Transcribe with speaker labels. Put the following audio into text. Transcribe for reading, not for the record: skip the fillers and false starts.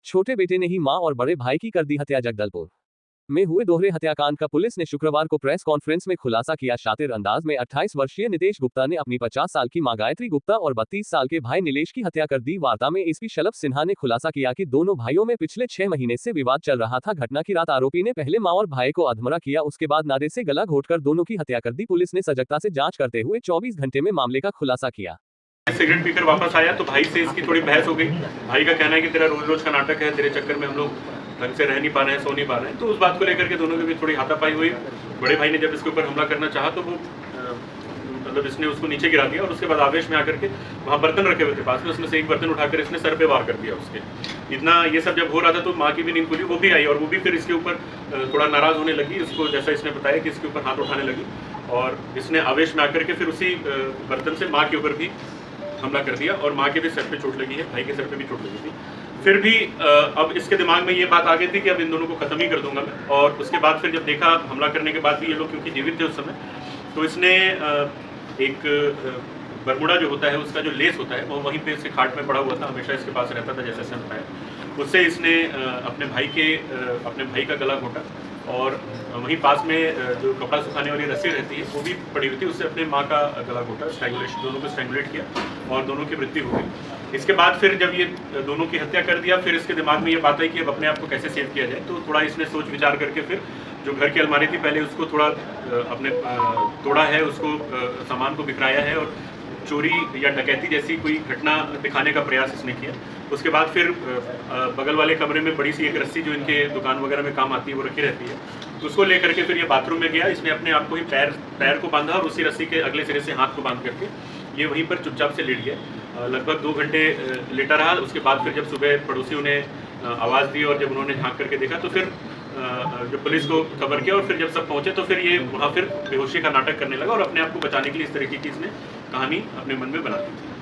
Speaker 1: छोटे बेटे ने ही मां और बड़े भाई की कर दी हत्या। जगदलपुर में हुए दोहरे हत्याकांड का पुलिस ने शुक्रवार को प्रेस कॉन्फ्रेंस में खुलासा किया। शातिर अंदाज में 28 वर्षीय नितेश गुप्ता ने अपनी 50 साल की मां गायत्री गुप्ता और 32 साल के भाई नीलेश की हत्या कर दी। वार्ता में एसपी शलभ सिन्हा ने खुलासा किया कि दोनों भाइयों में पिछले 6 महीने से विवाद चल रहा था। घटना की रात आरोपी ने पहले मां और भाई को अधमरा किया, उसके बाद नारे से गला घोटकर दोनों की हत्या कर दी। पुलिस ने सजगता से जाँच करते हुए 24 घंटे में मामले का खुलासा किया।
Speaker 2: सिगरेट पीकर वापस आया तो भाई से इसकी थोड़ी बहस हो गई। भाई का कहना है कि तेरा रोज रोज का नाटक है, तेरे चक्कर में हम लोग ढंग से रह नहीं पा रहे हैं, सो नहीं पा रहे हैं। तो उस बात को लेकर के दोनों के बीच थोड़ी हाथापाई हुई। बड़े भाई ने जब इसके ऊपर हमला करना चाहा तो वो मतलब इसने उसको नीचे गिरा दिया और उसके बाद आवेश में आकर के वहाँ बर्तन रखे हुए थे पास में, उसमें से एक बर्तन उठाकर इसने सर पे वार कर दिया उसके। इतना ये सब जब हो रहा था तो माँ की भी नींद खुली, वो भी आई और वो भी फिर इसके ऊपर थोड़ा नाराज होने लगी। उसको जैसा इसने बताया कि इसके ऊपर हाथ उठाने लगी और इसने आवेश में आकर के फिर उसी बर्तन से माँ के ऊपर भी हमला कर दिया और माँ के भी सर पे चोट लगी है, भाई के सर पे भी चोट लगी थी। फिर भी अब इसके दिमाग में ये बात आ गई थी कि अब इन दोनों को खत्म ही कर दूंगा मैं। और उसके बाद फिर जब देखा हमला करने के बाद भी ये लोग क्योंकि जीवित थे उस समय, तो इसने एक बरमुडा जो होता है उसका जो लेस होता है वो वहीं पे इसके खाट में पड़ा हुआ था, हमेशा इसके पास रहता था जैसे इसने बताया। उससे इसने अपने भाई का गला घोटा और वहीं पास में जो कपड़ा सुखाने वाली रस्सी रहती है वो भी पड़ी हुई थी, उससे अपने माँ का गला घोटा, स्ट्रैंगुलेशन, दोनों को स्ट्रैंगुलेट किया और दोनों की मृत्यु हो गई। इसके बाद फिर जब ये दोनों की हत्या कर दिया, फिर इसके दिमाग में ये बात आई कि अब अपने आप को कैसे सेव किया जाए। तो थोड़ा इसने सोच विचार करके फिर जो घर की अलमारी थी पहले उसको थोड़ा अपने तोड़ा है, उसको सामान को बिखराया है और चोरी या डकैती जैसी कोई घटना दिखाने का प्रयास इसने किया। उसके बाद फिर बगल वाले कमरे में बड़ी सी एक रस्सी जो इनके दुकान वगैरह में काम आती है वो रखी रहती है, तो उसको लेकर के फिर ये बाथरूम में गया। इसने अपने आप को ही पैर को बांधा और उसी रस्सी के अगले सिरे से हाथ को बांध करके ये वहीं पर चुपचाप से लेट गया। लगभग 2 घंटे लेटा रहा। उसके बाद फिर जब सुबह पड़ोसियों ने आवाज़ दी और जब उन्होंने झाँक करके देखा तो फिर जो पुलिस को खबर किया और फिर जब सब पहुंचे तो फिर ये वहाँ फिर बेहोशी का नाटक करने लगा और अपने आप को बचाने के लिए इस तरीके की इसने कहानी अपने मन में बना दी थी।